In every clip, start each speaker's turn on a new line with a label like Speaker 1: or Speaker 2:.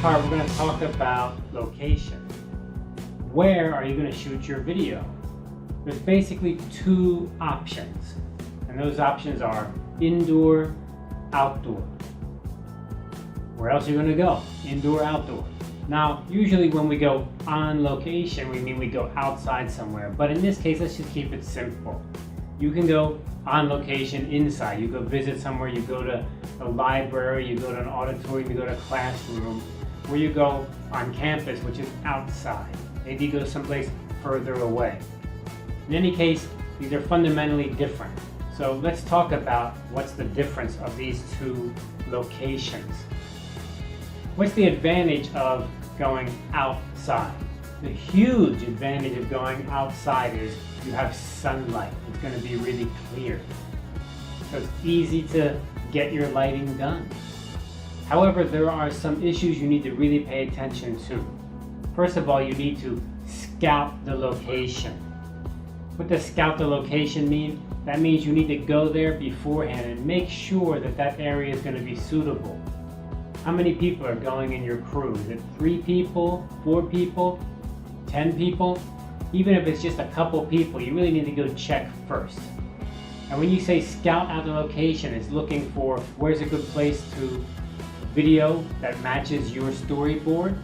Speaker 1: part, we're going to talk about location. Where are you going to shoot your video? There's basically two options, and those options are indoor, outdoor. Where else are you going to go? Indoor, outdoor. Now, usually when we go on location, we mean we go outside somewhere, but in this case, let's just keep it simple. You can go on location inside. You go visit somewhere, you go to a library, you go to an auditorium, you go to a classroom, or you go on campus, which is outside. Maybe you go someplace further away. In any case, these are fundamentally different. So let's talk about what's the difference of these two locations. What's the advantage of going outside? The huge advantage of going outside is you have sunlight. It's going to be really clear. So it's easy to get your lighting done. However, there are some issues you need to really pay attention to. First of all, you need to scout the location. What does scout the location mean? That means you need to go there beforehand and make sure that that area is going to be suitable. How many people are going in your crew? Is it 3 people, 4 people, 10 people? Even if it's just a couple people, you really need to go check first. And when you say scout out the location, it's looking for where's a good place to video that matches your storyboard.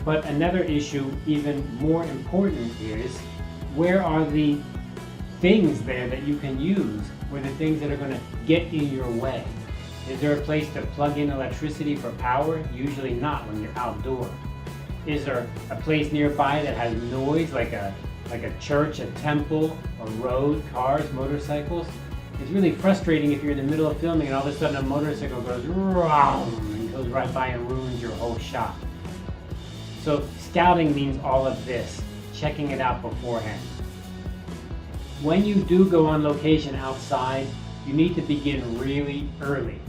Speaker 1: But another issue, even more important, is where are the things there that you can use, or the things that are going to get in your way? Is there a place to plug in electricity for power? Usually not when you're outdoor. Is there a place nearby that has noise, like a church, a temple, a road, cars, motorcycles? It's really frustrating if you're in the middle of filming and all of a sudden a motorcycle goes and goes right by and ruins your whole shot. So scouting means all of this, checking it out beforehand. When you do go on location outside, you need to begin really early.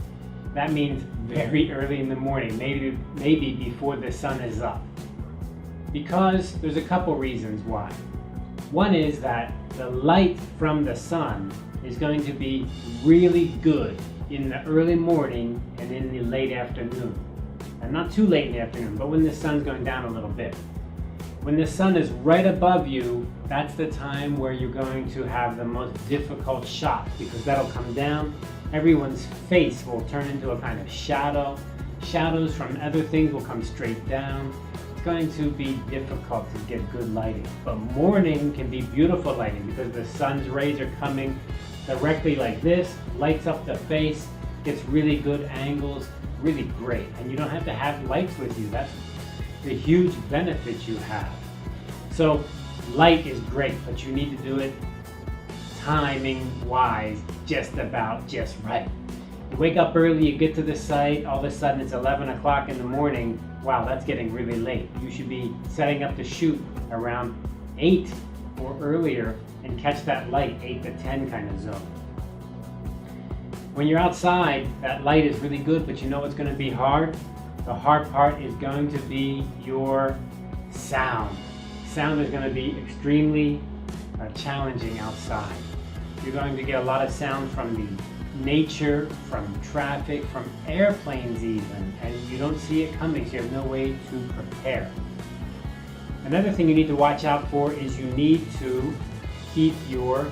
Speaker 1: That means very early in the morning, maybe before the sun is up. Because there's a couple reasons why. One is that the light from the sun is going to be really good in the early morning and in the late afternoon. And not too late in the afternoon, but when the sun's going down a little bit. When the sun is right above you, that's the time where you're going to have the most difficult shot, because that'll come down. Everyone's face will turn into a kind of shadow. Shadows from other things will come straight down. It's going to be difficult to get good lighting. But morning can be beautiful lighting because the sun's rays are coming directly like this, lights up the face, gets really good angles, really great. And you don't have to have lights with you. That's the huge benefit you have. So light is great, but you need to do it timing-wise just right. You wake up early, you get to the site, all of a sudden it's 11 o'clock in the morning. Wow, that's getting really late. You should be setting up to shoot around 8 or earlier and catch that light, 8 to 10 kind of zone. When you're outside, that light is really good, but you know what's going to be hard? The hard part is going to be your sound. Sound is going to be extremely challenging outside. You're going to get a lot of sound from the nature, from traffic, from airplanes even, and you don't see it coming, so you have no way to prepare. Another thing you need to watch out for is you need to keep your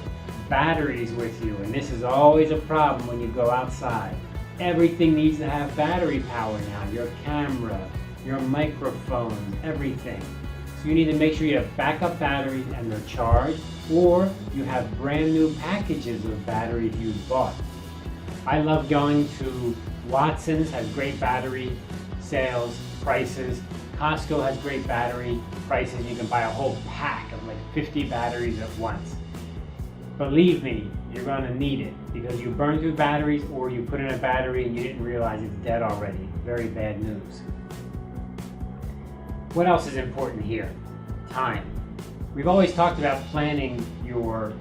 Speaker 1: batteries with you, and this is always a problem when you go outside. Everything needs to have battery power now, your camera, your microphone, everything. So you need to make sure you have backup batteries and they're charged, or you have brand new packages of batteries you've bought. I love going to Watson's, has great battery sales prices. Costco has great battery prices. You can buy a whole pack of like 50 batteries at once. Believe me, you're going to need it because you burn through batteries, or you put in a battery and you didn't realize it's dead already. Very bad news. What else is important here? Time. We've always talked about planning your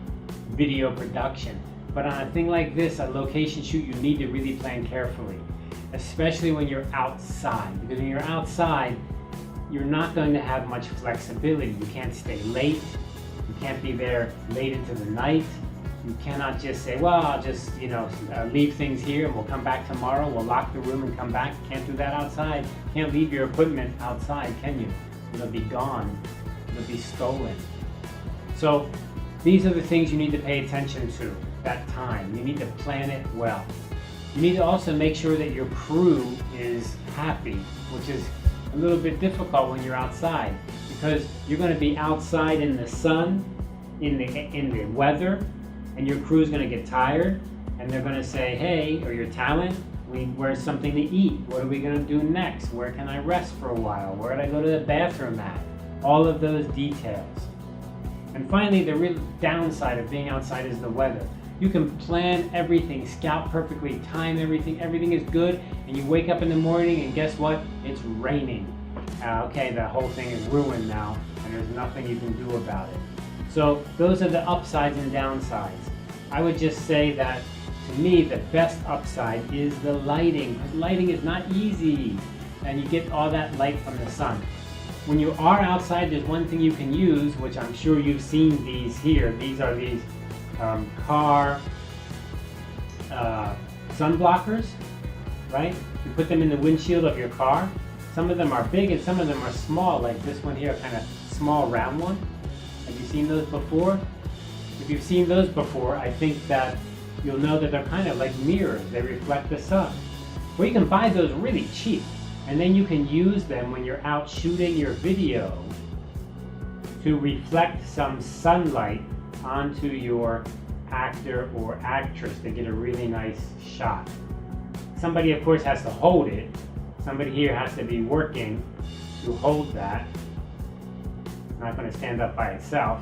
Speaker 1: video production, but on a thing like this, a location shoot, you need to really plan carefully, especially when you're outside, because when you're outside, you're not going to have much flexibility. You can't stay late. You can't be there late into the night. You cannot just say, well, I'll just, leave things here and we'll come back tomorrow. We'll lock the room and come back. Can't do that outside. Can't leave your equipment outside, can you? It'll be gone. It'll be stolen. So these are the things you need to pay attention to, that time. You need to plan it well. You need to also make sure that your crew is happy, which is a little bit difficult when you're outside, because you're going to be outside in the sun, in the weather, and your crew's going to get tired, and they're going to say, hey, or your talent, where's something to eat? What are we going to do next? Where can I rest for a while? Where did I go to the bathroom at? All of those details. And finally, the real downside of being outside is the weather. You can plan everything, scout perfectly, time everything is good, and you wake up in the morning and guess what? It's raining. Okay, the whole thing is ruined now, and there's nothing you can do about it. So those are the upsides and downsides. I would just say that, to me, the best upside is the lighting, because lighting is not easy, and you get all that light from the sun. When you are outside, there's one thing you can use, which I'm sure you've seen these here. These are these car sun blockers, right? You put them in the windshield of your car. Some of them are big and some of them are small, like this one here, kind of small round one. Have you seen those before? If you've seen those before, I think that you'll know that they're kind of like mirrors. They reflect the sun. Well, you can buy those really cheap, and then you can use them when you're out shooting your video to reflect some sunlight onto your actor or actress to get a really nice shot. Somebody, of course, has to hold it. Somebody here has to be working to hold that. It's not going to stand up by itself,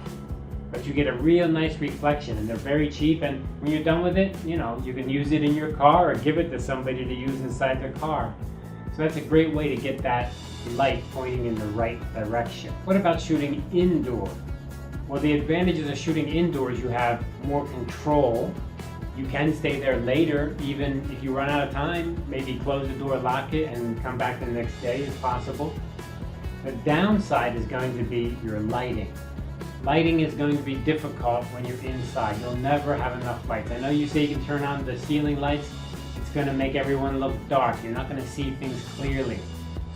Speaker 1: but you get a real nice reflection, and they're very cheap, and when you're done with it, you can use it in your car or give it to somebody to use inside their car. So that's a great way to get that light pointing in the right direction. What about shooting indoor? Well, the advantages of shooting indoors, you have more control. You can stay there later, even if you run out of time. Maybe close the door, lock it, and come back the next day is possible. The downside is going to be your lighting. Lighting is going to be difficult when you're inside. You'll never have enough lights. I know you say you can turn on the ceiling lights. It's going to make everyone look dark. You're not going to see things clearly.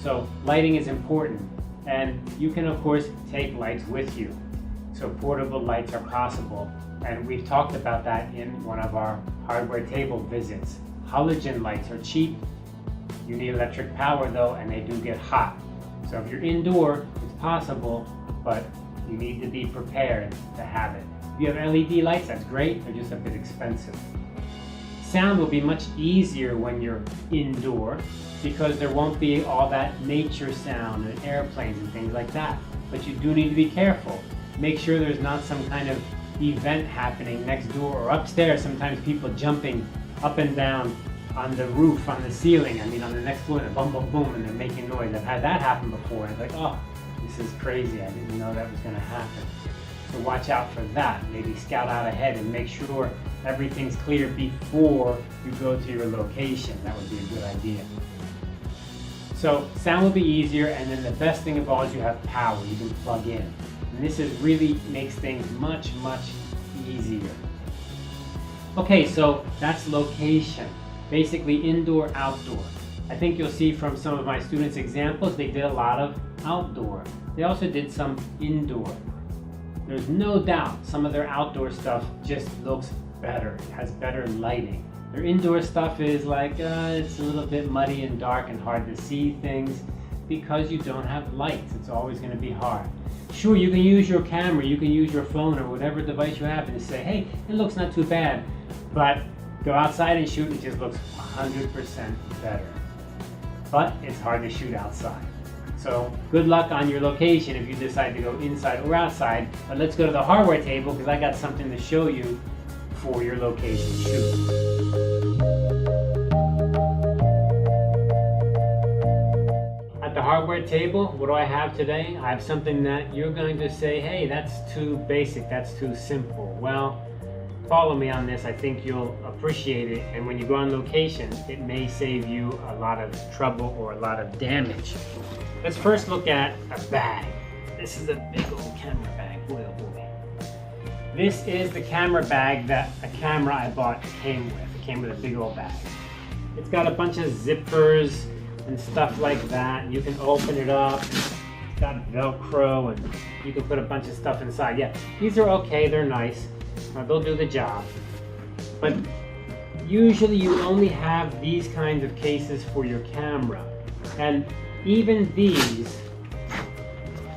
Speaker 1: So lighting is important. And you can, of course, take lights with you. So portable lights are possible. And we've talked about that in one of our hardware table visits. Halogen lights are cheap. You need electric power though, and they do get hot. So if you're indoor, it's possible, but you need to be prepared to have it. If you have LED lights, that's great. They're just a bit expensive. Sound will be much easier when you're indoor because there won't be all that nature sound and airplanes and things like that. But you do need to be careful. Make sure there's not some kind of event happening next door or upstairs. Sometimes people jumping up and down on the roof, on the ceiling, on the next floor, and boom, boom, boom, and they're making noise. I've had that happen before. I was like, oh, this is crazy. I didn't know that was going to happen. So watch out for that. Maybe scout out ahead and make sure everything's clear before you go to your location. That would be a good idea. So sound will be easier, and then the best thing of all is you have power. You can plug in. And this really makes things much, much easier. Okay, so that's location. Basically indoor, outdoor. I think you'll see from some of my students' examples, they did a lot of outdoor. They also did some indoor. There's no doubt some of their outdoor stuff just looks better. It has better lighting. Their indoor stuff is like, it's a little bit muddy and dark and hard to see things because you don't have lights. It's always going to be hard. Sure, you can use your camera, you can use your phone or whatever device you have and say, hey, it looks not too bad, but go outside and shoot, it just looks 100% better. But it's hard to shoot outside. So good luck on your location if you decide to go inside or outside. But let's go to the hardware table because I got something to show you for your location shoot. At the hardware table, what do I have today? I have something that you're going to say, hey, that's too basic, that's too simple. Well, follow me on this. I think you'll appreciate it, and when you go on location, it may save you a lot of trouble or a lot of damage. Let's first look at a bag. This is a big old camera bag. Boy, oh boy. This is the camera bag that a camera I bought came with. It came with a big old bag. It's got a bunch of zippers and stuff like that. You can open it up. It's got Velcro and you can put a bunch of stuff inside. Yeah, these are okay, they're nice. They'll do the job. But usually you only have these kinds of cases for your camera. And even these,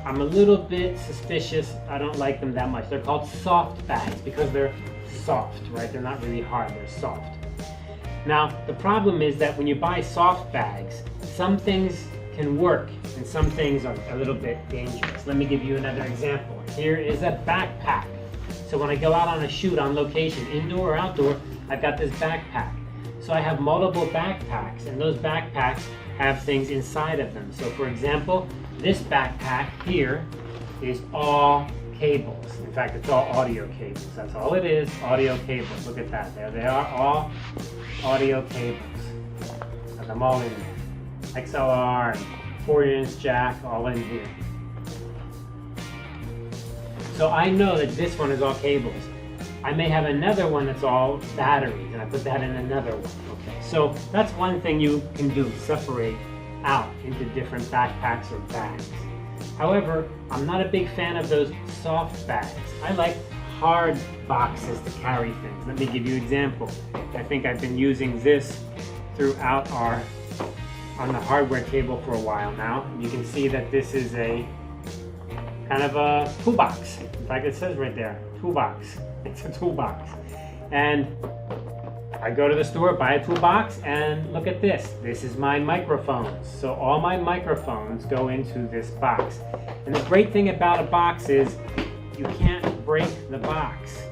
Speaker 1: I'm a little bit suspicious. I don't like them that much. They're called soft bags because they're soft, right? They're not really hard, they're soft. Now, the problem is that when you buy soft bags, some things can work and some things are a little bit dangerous. Let me give you another example. Here is a backpack. So when I go out on a shoot on location, indoor or outdoor, I've got this backpack. So I have multiple backpacks, and those backpacks have things inside of them. So for example, this backpack here is all cables. In fact, it's all audio cables. That's all it is, audio cables. Look at that. There they are, all audio cables. Got them all in there. XLR and 4-inch jack, all in here. So I know that this one is all cables. I may have another one that's all batteries, and I put that in another one. Okay, so that's one thing you can do, separate out into different backpacks or bags. However, I'm not a big fan of those soft bags. I like hard boxes to carry things. Let me give you an example. I think I've been using this throughout on the hardware cable for a while now. You can see that this is a kind of a toolbox. In fact, it says right there, toolbox. It's a toolbox. And I go to the store, buy a toolbox, and look at this. This is my microphones. So all my microphones go into this box. And the great thing about a box is you can't break the box.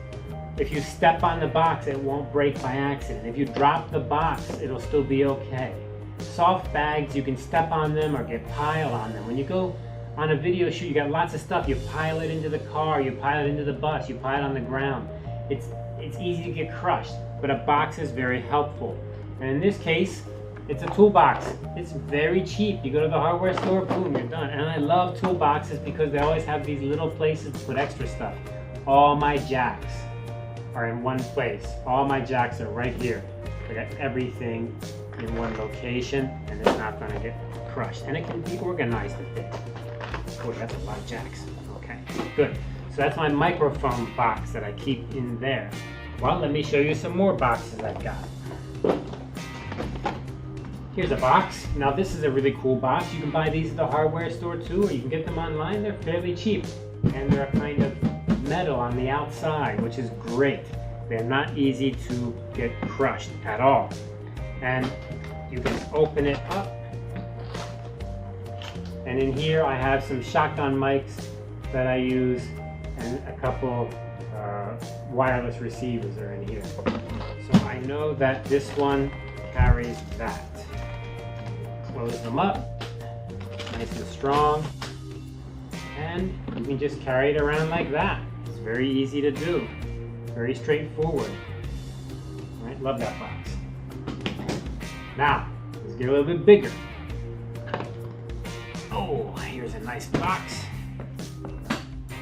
Speaker 1: If you step on the box, it won't break by accident. If you drop the box, it'll still be okay. Soft bags, you can step on them or get pile on them. When you go on a video shoot, you got lots of stuff. You pile it into the car, you pile it into the bus, you pile it on the ground. It's easy to get crushed, but a box is very helpful. And in this case, it's a toolbox. It's very cheap. You go to the hardware store, boom, you're done. And I love toolboxes because they always have these little places to put extra stuff. All my jacks are in one place. All my jacks are right here. I got everything in one location, and it's not going to get crushed. And it can be organized a bit. Boy, that's a lot of jacks. Okay, good. So that's my microphone box that I keep in there. Well, let me show you some more boxes I've got. Here's a box. Now this is a really cool box. You can buy these at the hardware store too, or you can get them online. They're fairly cheap. And they're kind of metal on the outside, which is great. They're not easy to get crushed at all. And you can open it up. And in here I have some shotgun mics that I use, and a couple wireless receivers are in here. So I know that this one carries that. Close them up, nice and strong, and you can just carry it around like that. It's very easy to do, very straightforward. All right, love that box. Now, let's get a little bit bigger. Oh, here's a nice box.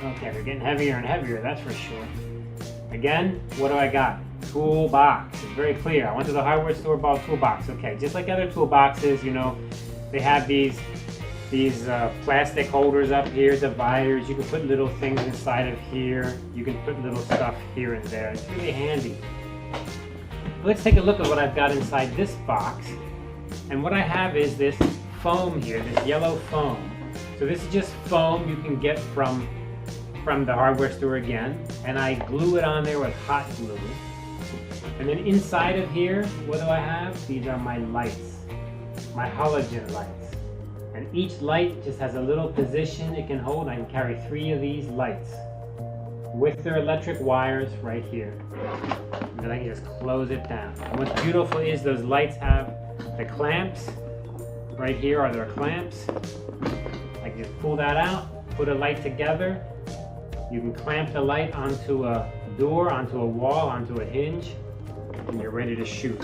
Speaker 1: Okay, they're getting heavier and heavier, that's for sure. Again, what do I got? Toolbox. It's very clear. I went to the hardware store, bought a toolbox. Okay, just like other toolboxes, you know, they have these plastic holders up here, dividers. You can put little things inside of here. You can put little stuff here and there. It's really handy. Let's take a look at what I've got inside this box. And what I have is this foam here, this yellow foam. So this is just foam you can get from the hardware store again, and I glue it on there with hot glue. And then inside of here, what do I have? These are my lights, my halogen lights. And each light just has a little position it can hold. I can carry 3 of these lights with their electric wires right here. And then I can just close it down. And what's beautiful is those lights have the clamps. Right here are their clamps. I can just pull that out, put a light together. You can clamp the light onto a door, onto a wall, onto a hinge, and you're ready to shoot.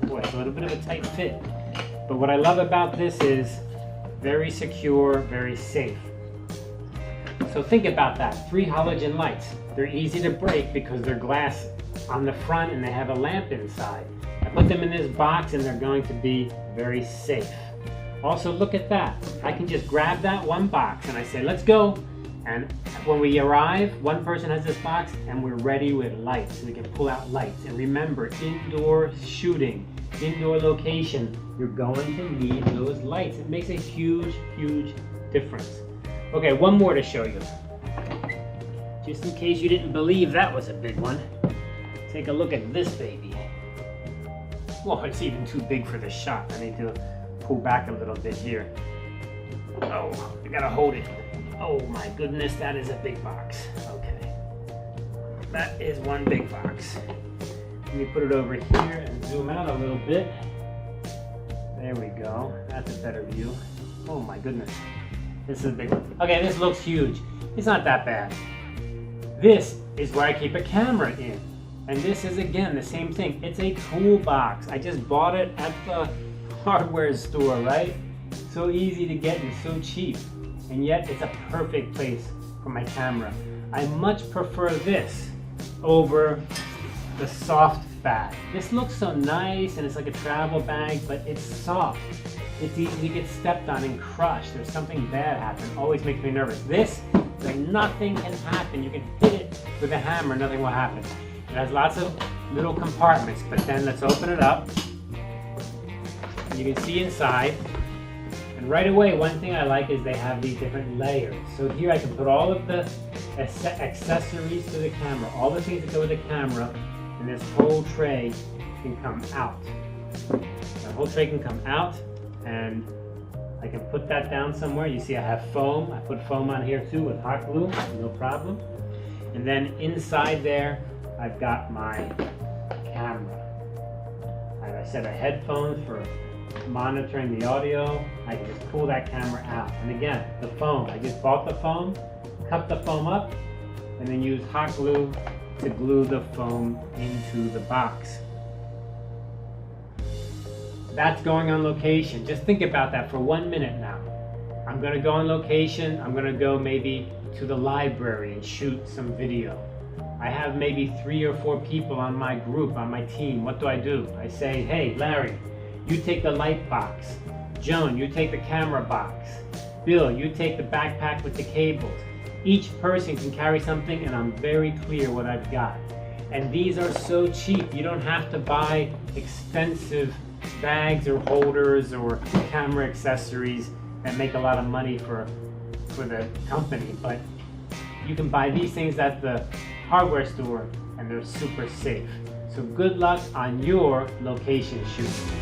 Speaker 1: Boy, it's a little bit of a tight fit. But what I love about this is very secure, very safe. So think about that, 3 halogen lights. They're easy to break because they're glass on the front and they have a lamp inside. I put them in this box and they're going to be very safe. Also, look at that. I can just grab that one box and I say, let's go. And when we arrive, one person has this box and we're ready with lights. We can pull out lights. And remember, indoor shooting, indoor location, you're going to need those lights. It makes a huge, huge difference. Okay, one more to show you. Just in case you didn't believe that was a big one. Take a look at this baby. Well, it's even too big for the shot. I need to pull back a little bit here. Oh, I gotta hold it. Oh my goodness, that is a big box. Okay. That is one big box. Let me put it over here and zoom out a little bit. There we go. That's a better view. Oh my goodness. This is a big one. Okay, this looks huge. It's not that bad. This is where I keep a camera in. And this is, again, the same thing. It's a toolbox. I just bought it at the hardware store, right? So easy to get and so cheap. And yet it's a perfect place for my camera. I much prefer this over the soft bag. This looks so nice and it's like a travel bag, but it's soft. It's easy to get stepped on and crushed. There's something bad happen. Always makes me nervous. This, like, nothing can happen. You can hit it with a hammer, nothing will happen. It has lots of little compartments, but then let's open it up. And you can see inside. And right away, one thing I like is they have these different layers. So here I can put all of the accessories to the camera, all the things that go with the camera, and this whole tray can come out. The whole tray can come out, and I can put that down somewhere. You see I have foam. I put foam on here too with hot glue, no problem. And then inside there, I've got my camera. I have a set of headphones for monitoring the audio. I can just pull that camera out. And again, the foam. I just bought the foam, cut the foam up, and then use hot glue to glue the foam into the box. That's going on location. Just think about that for 1 minute now. I'm gonna go on location. I'm gonna go maybe to the library and shoot some video. I have maybe 3 or 4 people on my group, on my team. What do? I say, hey, Larry, you take the light box. Joan, you take the camera box. Bill, you take the backpack with the cables. Each person can carry something and I'm very clear what I've got. And these are so cheap. You don't have to buy expensive bags or holders or camera accessories that make a lot of money for the company. But you can buy these things at the hardware store and they're super safe. So good luck on your location shooting.